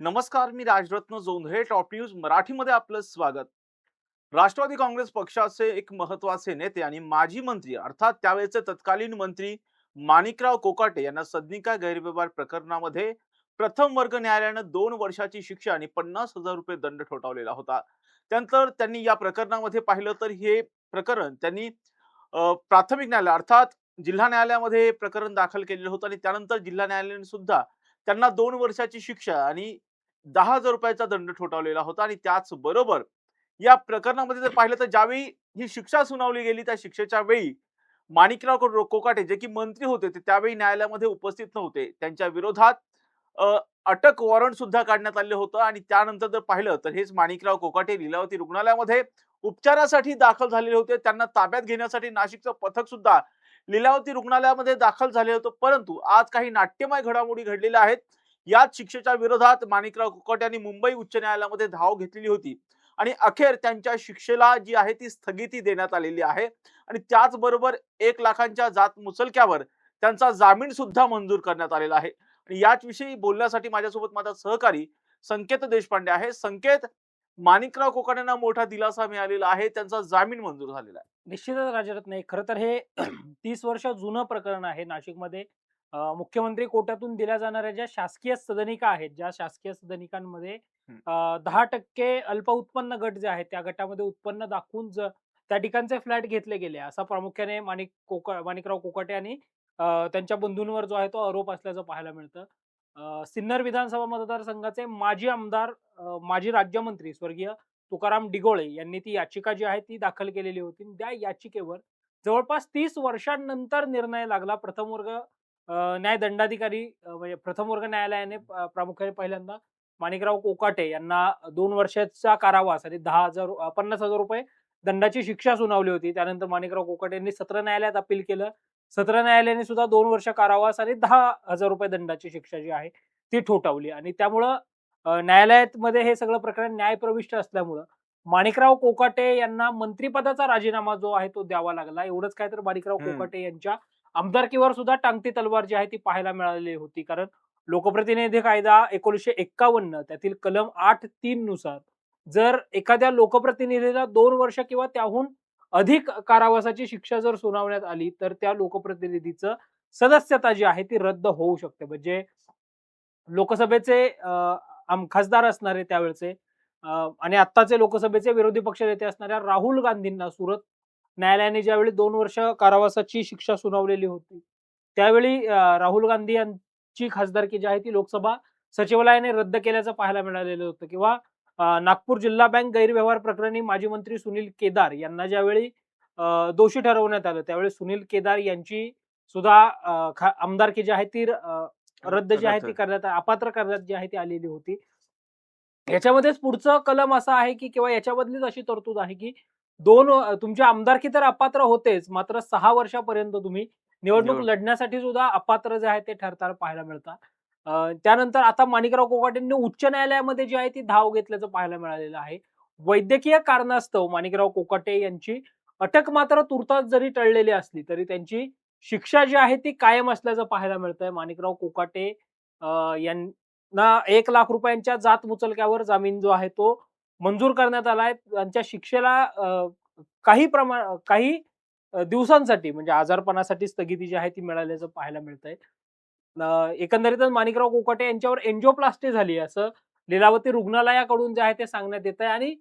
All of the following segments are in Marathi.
नमस्कार, मी राजरत्न जोंधळे. टॉप न्यूज मराठीमध्ये आपलं स्वागत. राष्ट्रवादी काँग्रेस पक्षाचे एक महत्त्वाचे नेते आणि माजी मंत्री अर्थात त्यावेळेचे तत्कालीन मंत्री माणिकराव कोकाटे यांना सदनिका गैरव्यवहार प्रकरणामध्ये प्रथम वर्ग न्यायालयानं 2 वर्षाची शिक्षा आणि 50,000 रुपये दंड ठोठावलेला होता. त्यानंतर त्यांनी या प्रकरणामध्ये पाहिलं तर हे प्रकरण त्यांनी प्राथमिक न्यायालय अर्थात जिल्हा न्यायालयामध्ये हे प्रकरण दाखल केलेलं होतं आणि त्यानंतर जिल्हा न्यायालयाने सुद्धा त्यांना 2 वर्षाची शिक्षा आणि 10,000 रुपयाचा दंड ठोठावलेला होता. आणि त्याचबरोबर या प्रकरणामध्ये जर पाहिलं तर ज्यावेळी ही शिक्षा सुनावली गेली त्या शिक्षेच्या वेळी माणिकराव कोकाटे जे की मंत्री होते ते त्यावेळी न्यायालयामध्ये उपस्थित नव्हते. त्यांच्या विरोधात अ, अटक वॉरंट सुद्धा काढण्यात आलं होतं आणि त्यानंतर जर पाहिलं तर हेच माणिकराव कोकाटे लीलावती रुग्णालयामध्ये उपचारासाठी दाखल झालेले होते. त्यांना ताब्यात घेण्यासाठी नाशिकचं पथक सुद्धा लीलावती रुग्णालयामध्ये दाखल झाले होते. परंतु आज काही नाट्यमय घडामोडी घडलेल्या आहेत. याच शिक्षेच्या विरोधात माणिकराव कोकाटे यांनी मुंबई उच्च न्यायालयामध्ये धाव घेतलेली होती आणि अखेर त्यांच्या शिक्षेला जी आहे ती स्थगिती देण्यात आलेली आहे. आणि त्याचबरोबर 1 लाखांच्या जात मुचलक्यावर त्यांचा जामीन सुद्धा मंजूर करण्यात आलेला आहे. आणि याच विषयी बोलण्यासाठी माझ्यासोबत माझा सहकारी संकेत देशपांडे आहे. संकेत, माणिकराव कोकाटेंना मोठा दिलासा मिळालेला आहे, त्यांचा जामीन मंजूर झालेला आहे. निश्चितच राजरत्न आहे. खरं तर हे 30 वर्ष जुनं प्रकरण आहे नाशिकमध्ये. मुख्यमंत्री कोट्यातून दिल्या जाणाऱ्या ज्या शासकीय सदनिका आहेत, ज्या शासकीय सदनिकांमध्ये हं. 10% अल्प उत्पन्न गट जे आहेत, त्या गटामध्ये उत्पन्न दाखवून त्या ठिकाणचे फ्लॅट घेतले गेले. असा प्रामुख्याने माणिकराव कोकाटे आणि त्यांच्या बंधूंवर जो आहे तो आरोप असल्याचं पाहायला मिळतं. सिन्नर विधानसभा मतदारसंघाचे माजी आमदार, माजी राज्यमंत्री स्वर्गीय तुकाराम डिगोळे यांनी ती याचिका जी आहे ती दाखल केलेली होती. त्या याचिकेवर जवळपास 30 वर्षांनंतर निर्णय लागला. प्रथम वर्ग न्याय दंडाधिकारी म्हणजे प्रथम वर्ग न्यायालयाने प्रामुख्याने पहिल्यांदा माणिकराव कोकाटे यांना 2 वर्षाचा कारावास आणि 50,000 रुपये दंडाची शिक्षा सुनावली होती. त्यानंतर माणिकराव कोकाटे यांनी सत्र न्यायालयात अपील केलं. सत्र न्यायालयाने सुद्धा 2 वर्ष कारावास आणि 10,000 रुपये दंडाची शिक्षा जी आहे ती ठोठावली आणि त्यामुळं न्यायालयामध्ये हे सगळं प्रकरण न्यायप्रविष्ट असल्यामुळं माणिकराव कोकाटे यांना मंत्रिपदाचा राजीनामा जो आहे तो द्यावा लागला. एवढंच काय तर माणिकराव हं. कोकाटे यांच्या आमदारकीवर सुद्धा टांगती तलवार जी आहे ती पाहायला मिळालेली होती. कारण लोकप्रतिनिधी कायदा 1951 त्यातील कलम 8(3) नुसार जर एखाद्या लोकप्रतिनिधीला 2 वर्ष किंवा त्याहून अधिक कारावासाची शिक्षा जर सुनावण्यात आली, तर त्या लोकप्रतिनिधीचं सदस्यता जी आहे ती रद्द होऊ शकते. म्हणजे लोकसभेचे खासदार असणारे त्यावेळचे आणि आत्ताचे लोकसभेचे विरोधी पक्षनेते असणाऱ्या राहुल गांधींना सुरत न्यायालयाने ज्यावेळी 2 वर्ष कारावासाची शिक्षा सुनावलेली होती, त्यावेळी राहुल गांधी यांची खासदारकी जी आहे ती लोकसभा सचिवालयाने रद्द केल्याचं पाहायला मिळालेलं होतं. किंवा नागपूर जिल्हा बँक गैरव्यवहार प्रकरणी माजी मंत्री सुनील केदार यांना ज्यावेळी दोषी ठरवण्यात आलं, त्यावेळी सुनील केदार यांची सुद्धा आमदारकी जी आहे ती रद्द जी आहे ती रथ. करण्यात अपात्र करण्यात जी आहे ती आलेली होती. याच्यामध्येच पुढचं कलम असा आहे, की किंवा याच्यामधलीच अशी तरतूद आहे, की 2 तुमची आमदारकी तर अपात्र होतेच, मात्र 6 वर्षापर्यंत तुम्ही निवडणूक निवड. लढण्यासाठी सुद्धा अपात्र जे आहे ते ठरताना पाहायला मिळतात. त्यानंतर आता माणिकराव कोकाटेंनी उच्च न्यायालयामध्ये जी आहे ती धाव घेतल्याचं पाहायला मिळालेलं आहे. वैद्यकीय कारणास्तव माणिकराव कोकाटे यांची अटक मात्र तुर्तास जरी टळलेली असली, तरी त्यांची शिक्षा जी आहे ती कायम असल्याचं पाहायला मिळतंय. माणिकराव कोकाटे यांना 1 लाख रुपयांच्या जात मुचलक्यावर जामीन जो आहे तो मंजूर करण्यात आलाय. त्यांच्या शिक्षेला काही दिवसांसाठी म्हणजे आजारपणासाठी स्थगिती जी आहे ती मिळाल्याचं पाहायला मिळतंय. एकंदरीतच माणिकराव कोकाटे यांच्यावर एन्जिओप्लास्टी झाली असं लीलावती रुग्णालयाकडून जे आहे ते सांगण्यात येतंय आणि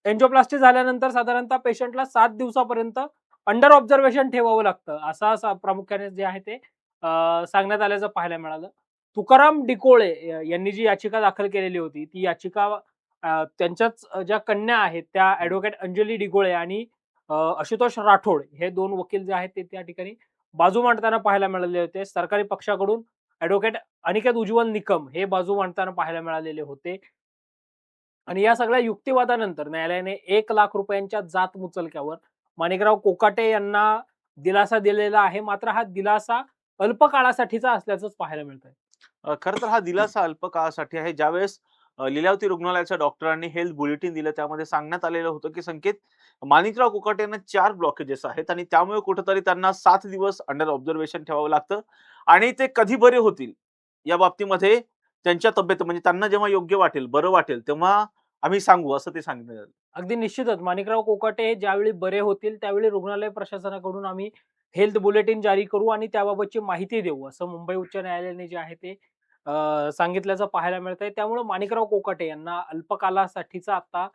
एन्जिओप्लास्टी झाल्यानंतर साधारणतः पेशंटला 7 दिवसापर्यंत अंडर ऑब्झर्वेशन ठेवावं लागतं. असा प्रामुख्याने जे आहे ते सांगण्यात आल्याचं पाहायला मिळालं. तुकाराम डिकोळे यांनी जी याचिका दाखल केलेली होती, ती याचिका त्यांच्याच ज्या कन्या आहेत त्या ॲडव्होकेट अंजली डिगोळे आणि आशुतोष राठोड हे 2 वकील जे आहेत ते त्या ठिकाणी बाजू मांडताना पाहायला मिळाले होते. सरकारी पक्षाकडून ॲडव्होकेट अनिकेत उज्ज्वल निकम हे बाजू मांडताना पाहायला मिळालेले होते. आणि या सगळ्या युक्तिवादानंतर न्यायालयाने 1 लाख रुपयांच्या जात मुचलक्यावर माणिकराव कोकाटे यांना दिलासा दिलेला आहे. मात्र हा दिलासा अल्प काळासाठीचा असल्याचंच पाहायला मिळतंय. खरं तर हा दिलासा अल्प काळासाठी आहे. ज्यावेळेस लीलावती रुग्णालयाच्या डॉक्टरांनी हेल्थ बुलेटिन दिलं त्यामध्ये सांगण्यात आलेलं होतं, की संकेत माणिकराव कोकाटे यांना 4 ब्लॉकेजेस आहेत आणि त्यामुळे कुठेतरी त्यांना 7 दिवस अंडर ऑब्झर्वेशन ठेवावं लागतं आणि ते कधी बरे होतील या बाबतीमध्ये त्यांच्या तब्येत म्हणजे त्यांना जेव्हा योग्य वाटेल, बरं वाटेल तेव्हा आम्ही सांगू असं ते सांगितलं झालं. अगदी निश्चितच माणिकराव कोकाटे हे ज्यावेळी बरे होतील त्यावेळी रुग्णालय प्रशासनाकडून आम्ही हेल्थ बुलेटिन जारी करू आणि त्याबाबतची माहिती देऊ असं मुंबई उच्च न्यायालयाने जे आहे ते सांगितल्याचं पाहायला मिळतंय. त्यामुळे माणिकराव कोकाटे यांना अल्पकालासाठीचा आता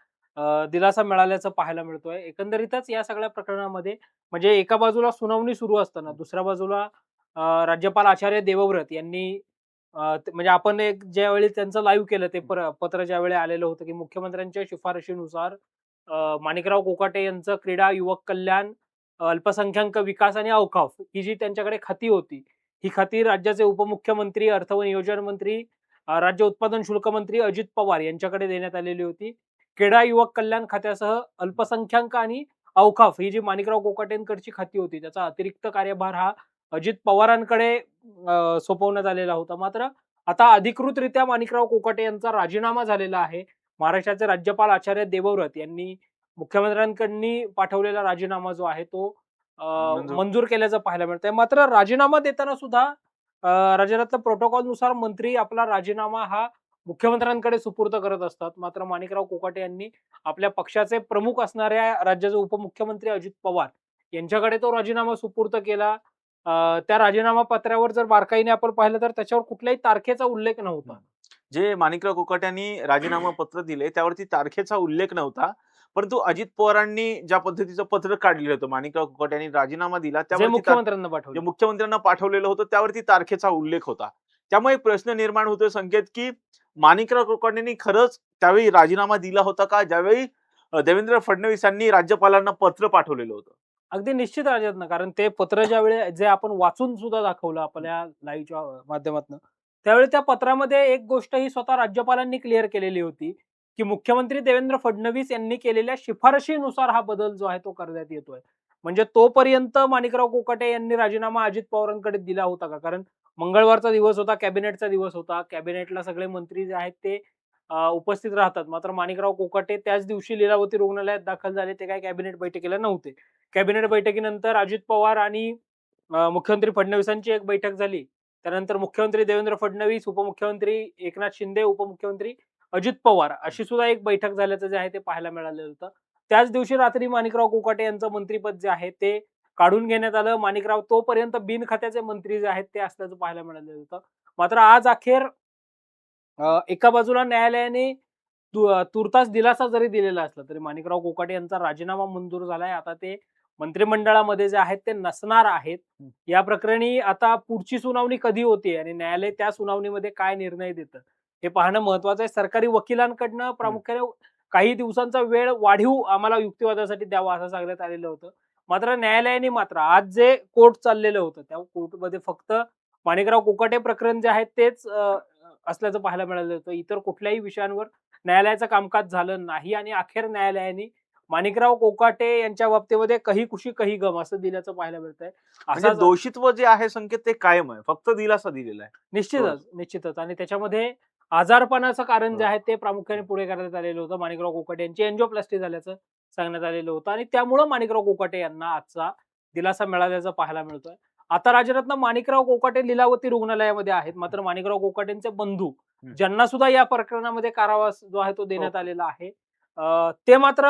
दिलासा मिळाल्याचं पाहायला मिळतोय. एकंदरीतच या सगळ्या प्रकरणामध्ये म्हणजे एका बाजूला सुनावणी सुरू असताना दुसऱ्या बाजूला राज्यपाल आचार्य देवव्रत यांनी म्हणजे आपण एक ज्यावेळी त्यांचं लाईव्ह केलं ते पत्र ज्यावेळी आलेलं होतं, की मुख्यमंत्र्यांच्या शिफारशीनुसार माणिकराव कोकाटे यांचं क्रीडा, युवक कल्याण, अल्पसंख्याक विकास आणि औकाफ ही जी त्यांच्याकडे खाती होती, ही खाती राज्याचे उपमुख्यमंत्री, अर्थ व नियोजन मंत्री, राज्य उत्पादन शुल्क मंत्री अजित पवार यांच्याकडे देण्यात आलेली होती. क्रीडा, युवक कल्याण खात्यासह अल्पसंख्याक आणि औकाफ ही जी माणिकराव कोकाटेंकडची खाती होती, त्याचा अतिरिक्त कार्यभार हा अजित पवारांकडे सोपवण्यात आलेला होता. मात्र आता अधिकृतरित्या माणिकराव कोकाटे यांचा राजीनामा झालेला आहे. महाराष्ट्राचे राज्यपाल आचार्य देवव्रत यांनी मुख्यमंत्र्यांकडनी पाठवलेला राजीनामा जो आहे तो मंजूर मंजूर केल्याचं पाहायला मिळतंय. मात्र राजीनामा देताना सुद्धा राज्यरत्न प्रोटोकॉलनुसार मंत्री आपला राजीनामा हा मुख्यमंत्र्यांकडे सुपूर्द करत असतात. मात्र माणिकराव कोकाटे यांनी आपल्या पक्षाचे प्रमुख असणाऱ्या राज्याचे उपमुख्यमंत्री अजित पवार यांच्याकडे तो राजीनामा सुपूर्द केला. त्या राजीनामा पत्रावर जर बारकाईने आपण पाहिलं तर त्याच्यावर कुठल्याही तारखेचा उल्लेख नव्हता. जे माणिकराव कोकाटे यांनी राजीनामा पत्र दिले त्यावरती तारखेचा उल्लेख नव्हता. परंतु अजित पवारांनी ज्या पद्धतीचं पत्र काढलेलं होतं, माणिकराव कोकाटे यांनी राजीनामा दिला जे त्यावरती मुख्यमंत्र्यांना जे पाठवले. मुख्यमंत्र्यांना पाठवलेलं होतं त्यावरती तारखेचा उल्लेख होता. त्यामुळे प्रश्न निर्माण होतोय संकेत, की माणिकराव कोकाटेंनी खरंच त्यावेळी राजीनामा दिला होता का? ज्यावेळी देवेंद्र फडणवीस यांनी राज्यपालांना पत्र पाठवलेलं होतं. अगदी निश्चित राज्यातनं कारण ते पत्र ज्यावेळी जे आपण वाचून सुद्धा दाखवलं आपल्या लाईव्हच्या माध्यमातून त्यावेळी त्या पत्रामध्ये एक गोष्ट ही स्वतः राज्यपालांनी क्लिअर केलेली होती की मुख्यमंत्री देवेंद्र फडणवीस यांनी केलेल्या शिफारशीनुसार हा बदल जो आहे तो करण्यात येतोय. म्हणजे तोपर्यंत माणिकराव कोकाटे यांनी राजीनामा अजित पवारांकडे दिला होता का? कारण मंगळवारचा दिवस होता, कॅबिनेटचा दिवस होता. कॅबिनेटला सगळे मंत्री जे आहेत ते उपस्थित राहतात. मात्र माणिकराव कोकाटे त्याच दिवशी लीलावती रुग्णालयात दाखल झाले. ते काही कॅबिनेट बैठकीला नव्हते. कॅबिनेट बैठकीनंतर अजित पवार आणि मुख्यमंत्री फडणवीसांची एक बैठक झाली. त्यानंतर मुख्यमंत्री देवेंद्र फडणवीस, उपमुख्यमंत्री एकनाथ शिंदे, उपमुख्यमंत्री अजित पवार अशी सुद्धा एक बैठक झाल्याचं जे आहे ते पाहायला मिळालेलं होतं. त्याच दिवशी रात्री माणिकराव कोकाटे यांचं मंत्रिपद जे आहे ते काढून घेण्यात आलं. माणिकराव तोपर्यंत बिनखात्याचे मंत्री जे आहेत ते असल्याचं पाहायला मिळालेलं होतं. मात्र आज अखेर एका बाजूला न्यायालयाने तुर्तास दिलासा जरी दिलेला असला तरी माणिकराव कोकाटे यांचा राजीनामा मंजूर झालाय. आता ते मंत्रिमंडळामध्ये जे आहेत ते नसणार आहेत. या प्रकरणी आता पुढची सुनावणी कधी होते आणि न्यायालय त्या सुनावणीमध्ये काय निर्णय देतं हे पाहणं महत्वाचं आहे. सरकारी वकिलांकडनं प्रामुख्याने काही दिवसांचा वेळ वाढीव आम्हाला युक्तिवादासाठी द्यावा असं सांगण्यात आलेलं होतं. मात्र न्यायालयाने मात्र आज जे कोर्ट चाललेलं होतं त्या कोर्टमध्ये फक्त माणिकराव कोकाटे प्रकरण जे आहे तेच असल्याचं पाहायला मिळालं होतं. इतर कुठल्याही विषयांवर न्यायालयाचं कामकाज झालं नाही आणि अखेर न्यायालयाने माणिकराव कोकाटे यांच्या बाबतीमध्ये कही खुशी कही गम असं दिल्याचं पाहायला मिळतंय. म्हणजे असा दोषित्व जे आहे संकेत ते कायम आहे. फक्त दिलासा दिलेला आहे. निश्चितच आणि त्याच्यामध्ये आजारपणाचं कारण जे आहे ते प्रामुख्याने पुढे करण्यात आलेलं होतं. माणिकराव कोकाटे यांची एंजिओप्लास्टी झाल्याचं सांगण्यात आलेलं होतं आणि त्यामुळं माणिकराव कोकाटे यांना आजचा दिलासा मिळाल्याचं पाहायला मिळतोय. आता राज्यरत्न माणिकराव कोकाटे लीलावती रुग्णालयामध्ये आहेत. मात्र माणिकराव कोकाटेंचे बंधू ज्यांना सुद्धा या प्रकरणामध्ये कारावास जो आहे तो देण्यात आलेला आहे ते मात्र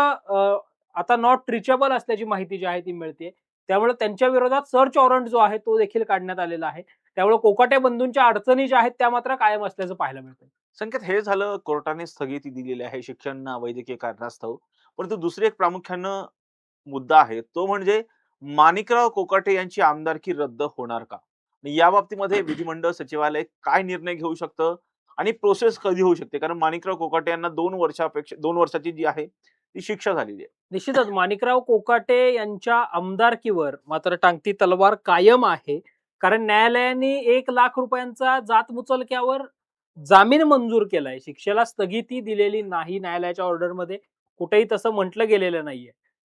आता नॉट रिचेबल असल्याची माहिती जी आहे ती मिळते. त्यामुळे त्यांच्या विरोधात सर्च वॉरंट जो आहे तो देखील काढण्यात आलेला आहे. त्यामुळे कोकाटे बंधूंच्या अडचणी ज्या आहेत त्या मात्र कायम असल्याचं पाहायला मिळतंय. संकेत हे झालं कोर्टाने स्थगिती दिलेली आहे शिक्षण वैद्यकीय कारणास्तव. परंतु दुसरी एक प्रामुख्यानं मुद्दा आहे तो म्हणजे माणिकराव कोकाटे यांची आमदारकी रद्द होणार का? आणि या बाबतीमध्ये विधिमंडळ सचिवालय काय निर्णय घेऊ शकतं आणि प्रोसेस कधी होऊ शकते? कारण माणिकराव कोकाटे यांना 2 वर्षाची जी आहे ती शिक्षा झालेली आहे. निश्चितच माणिकराव कोकाटे यांच्या आमदारकीवर मात्र टांगती तलवार कायम आहे. कारण न्यायालयाने 1,00,000 रुपयांचा जातमुचलक्यावर जामीन मंजूर केलाय. शिक्षेला स्थगिती दिलेली नाही. न्यायालयाच्या ऑर्डरमध्ये कुठेही तसं म्हटलं गेलेलं नाहीये.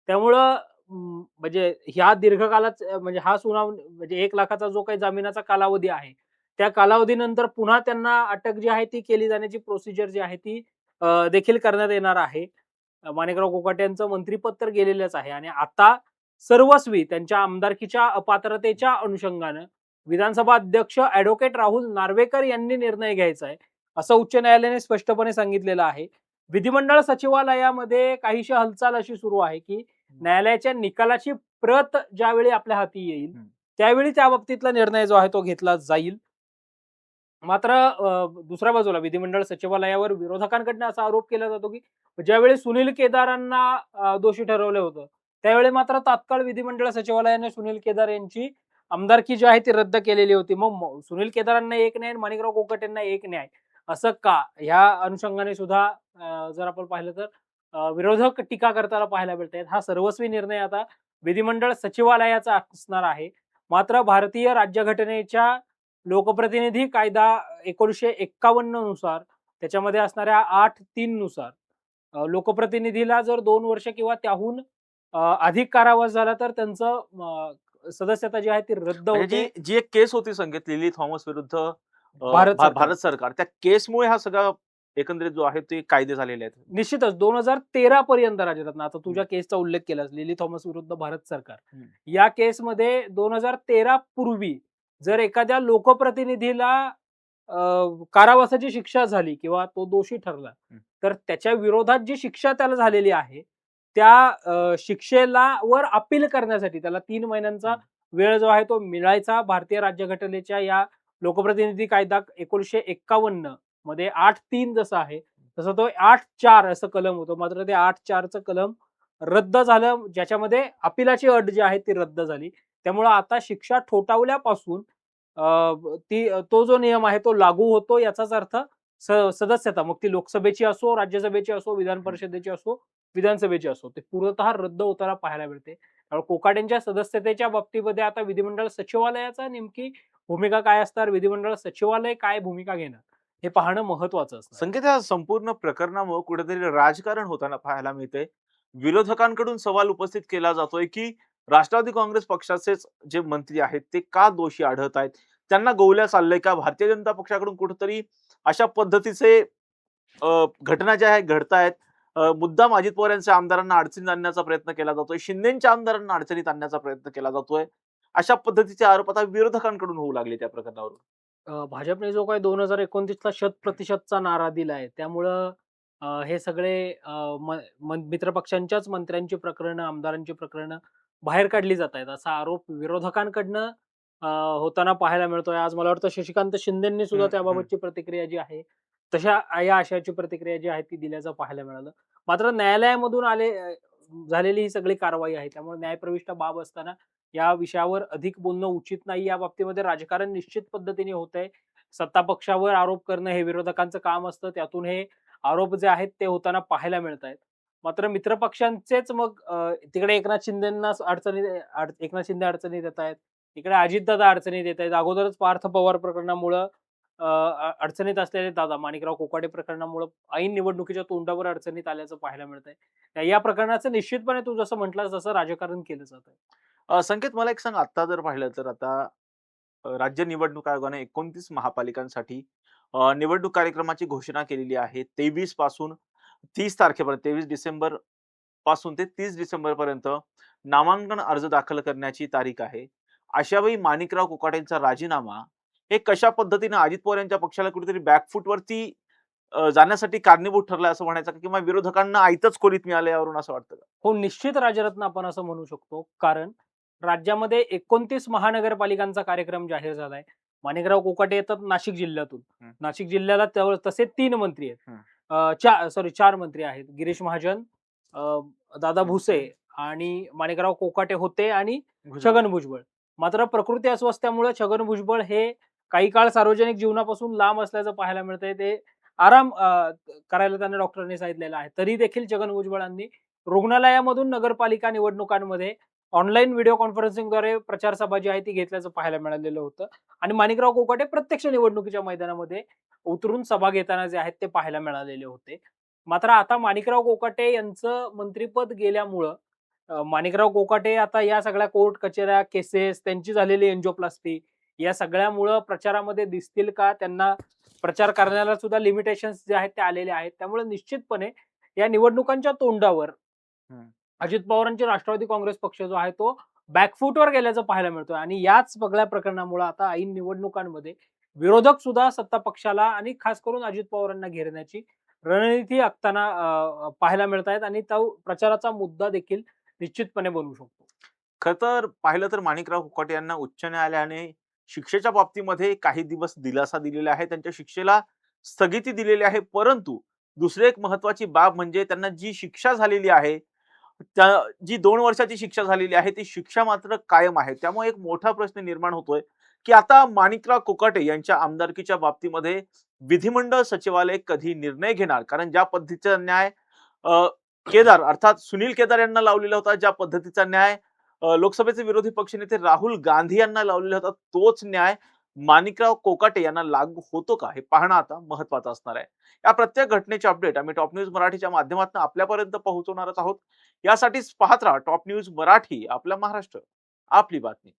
त्यामुळं म्हणजे ह्या दीर्घकालात म्हणजे हा सुनावणी म्हणजे 1,00,000चा जो काही जामिनाचा कालावधी आहे, त्या कालावधीनंतर पुन्हा त्यांना अटक जी आहे ती केली जाण्याची प्रोसिजर जी आहे ती देखील करण्यात येणार आहे. माणिकराव कोकाटे यांचं मंत्रिपद तर गेलेलंच आहे आणि आता सर्वस्वी त्यांच्या आमदारकीच्या अपात्रतेच्या अनुषंगानं विधानसभा अध्यक्ष ॲडव्होकेट राहुल नार्वेकर यांनी निर्णय घ्यायचा आहे. असं उच्च न्यायालयाने स्पष्टपणे सांगितलेलं आहे. विधिमंडळ सचिवालयामध्ये काहीशी हालचाल अशी सुरू आहे, की न्यायालयाच्या निकालाची प्रत ज्यावेळी आपल्या हाती येईल, हं. त्यावेळी त्या बाबतीतला निर्णय जो आहे तो घेतला जाईल. मात्र दुसऱ्या बाजूला विधिमंडळ सचिवालयावर विरोधकांकडून असा आरोप केला जातो, की ज्यावेळी सुनील केदारांना दोषी ठरवलं होतं, त्यावेळी मात्र तात्काळ विधिमंडळ सचिवालयाने सुनील केदार यांची आमदारकी जी आहे ती रद्द केलेली होती. मग सुनील केदारांना एक न्याय आणि माणिकराव कोकाटेंना एक न्याय असं का? ह्या अनुषंगाने सुद्धा जर आपण पाहिलं तर विरोधक टीका करताना पाहायला मिळतायत. हा सर्वस्वी निर्णय आता विधिमंडळ सचिवालयाचा असणार आहे. मात्र भारतीय राज्यघटनेच्या लोकप्रतिनिधी कायदा 1951 नुसार त्याच्यामध्ये असणाऱ्या 8(3) नुसार लोकप्रतिनिधीला जर 2 वर्ष किंवा त्याहून अधिक कारावास झाला तर त्यांचं सदस्यता जी आहे ती रद्द म्हणजे होते. जी जी एक केस होती संगीत लिली थॉमस विरुद्ध भारत सरकार. भारत सरकार, त्या केसमुळे हा सगळा एकंदरीत जो आहे ते कायदे झालेले आहेत. निश्चितच 2013 पर्यंत राजरत्न आता हं. तुझ्या केसचा उल्लेख केलास लिली थॉमस विरुद्ध भारत सरकार. हं. या केसमध्ये 2013 पूर्वी जर एखाद्या लोकप्रतिनिधीला अ, कारावासाची शिक्षा झाली किंवा तो दोषी ठरला, हं. तर त्याच्या विरोधात जी शिक्षा त्याला झालेली आहे, त्या शिक्षेला वर अपील करण्यासाठी त्याला 3 महिन्यांचा हं. वेळ जो आहे तो मिळायचा. भारतीय राज्यघटनेच्या या लोकप्रतिनिधी कायदा 1951 मध्ये 8(3) जसं आहे, तसं तो 8(4) असं कलम होतं. मात्र ते 8(4) कलम रद्द झालं, ज्याच्यामध्ये अपीलाची अट जी आहे ती रद्द झाली. त्यामुळं आता शिक्षा ठोठावल्यापासून तो जो नियम आहे तो लागू होतो. याचाच अर्थ सदस्यता मग ती लोकसभेची असो, राज्यसभेची असो, विधान हं. परिषदेची असो, विधानसभेची असो, ते पूर्णतः रद्द होताना पाहायला मिळते. त्यामुळे कोकाटेंच्या सदस्यतेच्या बाबतीमध्ये आता विधिमंडळ सचिवालयाचा नेमकी भूमिका काय असणार? विधिमंडळ सचिवालय काय भूमिका घेणार? हे पाहणं महत्त्वाचं असणार आहे. संकेत या संपूर्ण प्रकरणामुळे कुठेतरी राजकारण होताना पाहायला मिळतंय. विरोधकांकडून सवाल उपस्थित केला जातोय, की राष्ट्रवादी काँग्रेस पक्षाचेच जे मंत्री आहेत, ते का दोषी आढळत आहेत? त्यांना गोवल्या चाललंय का? भारतीय जनता पक्षाकडून कुठेतरी अशा पद्धतीचे घटना ज्या आहेत घडतायत. मुद्दाम अजित पवार यांच्या आमदारांना अडचणीत आणण्याचा प्रयत्न केला जातोय. शिंदेच्या आमदारांना अडचणीत आणण्याचा प्रयत्न केला जातोय. अशा पद्धतीचे आरोप आता विरोधकांकडून होऊ लागले त्या प्रकरणावरून. भाजपने जो काही 2029ला 100%चा नारा दिलाय, त्यामुळं हे सगळे मित्रपक्षांच्याच मंत्र्यांची प्रकरणं, आमदारांची प्रकरणं बाहेर काढली जातायत, असा आरोप विरोधकांकडनं होताना पाहायला मिळतोय. आज मला वाटतं शशिकांत शिंदेंनी सुद्धा हं, हं. त्याबाबतची प्रतिक्रिया जी आहे, तशा या आशयाची प्रतिक्रिया जी आहे ती दिल्याचं पाहायला मिळालं. मात्र न्यायालयामधून झालेली ही सगळी कारवाई आहे. त्यामुळे न्यायप्रविष्ट बाब असताना या विषयावर अधिक बोलणं उचित नाही. या बाबतीमध्ये राजकारण निश्चित पद्धतीने होतंय. सत्ता पक्षावर आरोप करणं हे विरोधकांचं काम असतं. त्यातून हे आरोप जे आहेत ते होताना पाहायला मिळतायत. मात्र मित्रपक्षांचेच मग तिकडे एकनाथ शिंदे अडचणीत येतायत. इकडे अजितदादा अडचणीत येतायत. अगोदरच पार्थ पवार प्रकरणामुळं अडचणीत असलेले दादा माणिकराव कोकाटे प्रकरणामुळं ऐन निवडणुकीच्या तोंडावर अडचणीत आल्याचं पाहायला मिळतंय. या प्रकरणाचं निश्चितपणे तू जसं म्हटलास तसं राजकारण केलं जातंय. संकेत मला एक सांग, आता जर पाहिलं तर आता राज्य निवडणूक आयोगाने 29 महापालिकांसाठी निवडणूक कार्यक्रमाची घोषणा केलेली आहे. 23 पासून 30 तारखेपर्यंत 23 डिसेंबर पासून ते 30 डिसेंबर पर्यंत नामांकन अर्ज दाखल करण्याची तारीख आहे. अशावेळी माणिकराव कोकाटेंचा राजीनामा हे कशा पद्धतीने अजित पवार यांच्या पक्षाला कुठेतरी बॅकफूटवरती जाण्यासाठी कारणीभूत ठरलाय असं म्हणायचं का? किंवा विरोधकांना आयतच खोलीत मिळालं यावरून असं वाटतं का? हो, निश्चित राजरत्न आपण असं म्हणू शकतो. कारण राज्यामध्ये 29 महानगरपालिकांचा कार्यक्रम जाहीर झालाय. माणिकराव कोकाटे येतात नाशिक जिल्ह्यातून. हं. नाशिक जिल्ह्याला तसे 3 मंत्री आहेत. हं. 4 मंत्री आहेत. गिरीश महाजन, अ, दादा भुसे आणि माणिकराव कोकाटे होते आणि भुजबळ. छगन भुजबळ. मात्र प्रकृती अस्वास्थ्यामुळे छगन भुजबळ हे काही काळ सार्वजनिक जीवनापासून लांब असल्याचं पाहायला मिळतंय. ते आराम करायला त्यांना डॉक्टरांनी सांगितलेलं आहे. तरी देखील छगन भुजबळांनी रुग्णालयामधून नगरपालिका निवडणुकांमध्ये ऑनलाईन व्हिडिओ कॉन्फरन्सिंगद्वारे प्रचार सभा जी आहे ती घेतल्याचं पाहायला मिळालेलं होतं. आणि माणिकराव कोकाटे प्रत्यक्ष निवडणुकीच्या मैदानामध्ये उतरून सभा घेताना जे आहेत ते पाहायला मिळालेले होते. मात्र आता माणिकराव कोकाटे यांचं मंत्रिपद गेल्यामुळं माणिकराव कोकाटे आता या सगळ्या कोर्ट कचेऱ्या, केसेस, त्यांची झालेली एन्जिओप्लास्टी या सगळ्यामुळं प्रचारामध्ये दिसतील का? त्यांना प्रचार करण्याला सुद्धा लिमिटेशन्स जे आहेत ते आलेले आहेत. त्यामुळे निश्चितपणे या निवडणुकांच्या तोंडावर हं. अजित पवारांचे राष्ट्रवादी काँग्रेस पक्ष जो आहे तो बॅकफूटवर गेल्याचं पाहायला मिळतोय आणि याच सगळ्या प्रकरणामुळे आता ऐन निवडणुकांमध्ये विरोधक सुद्धा सत्ता पक्षाला आणि खास करून अजित पवारांना घेरण्याची रणनीती आखताना पाहायला मिळत आहेत आणि तो प्रचाराचा मुद्दा देखील निश्चितपणे बनू शकतो. खरं तर पाहिलं तर माणिकराव कोकाटे यांना उच्च न्यायालयाने शिक्षेच्या बाबतीमध्ये काही दिवस दिलासा दिलेला आहे. त्यांच्या शिक्षेला स्थगिती दिलेली आहे. परंतु दुसरी एक महत्त्वाची बाब म्हणजे त्यांना जी शिक्षा झालेली आहे, त्या जी 2 वर्षाची शिक्षा झालेली आहे, ती शिक्षा मात्र कायम आहे. त्यामुळे एक मोठा प्रश्न निर्माण होतोय, की आता माणिकराव कोकाटे यांच्या आमदारकीच्या बाबतीमध्ये विधिमंडळ सचिवालय कधी निर्णय घेणार? कारण ज्या पद्धतीचा न्याय अ, केदार अर्थात सुनील केदार यांना लावलेला होता, ज्या पद्धतीचा न्याय लोकसभेचे विरोधी पक्षनेते राहुल गांधी यांना लावलेला होता, तोच न्याय माणिकराव कोकाटे यांना लागू होतो का? हे पाहणं आता महत्त्वाचं असणार आहे. या प्रत्येक घटनेचे अपडेट आम्ही टॉप न्यूज मराठीच्या माध्यमातून आपल्यापर्यंत पोहोचवणारच आहोत. यासाठीच पाहत राहा टॉप न्यूज मराठी, आपला महाराष्ट्र, आपली बातमी.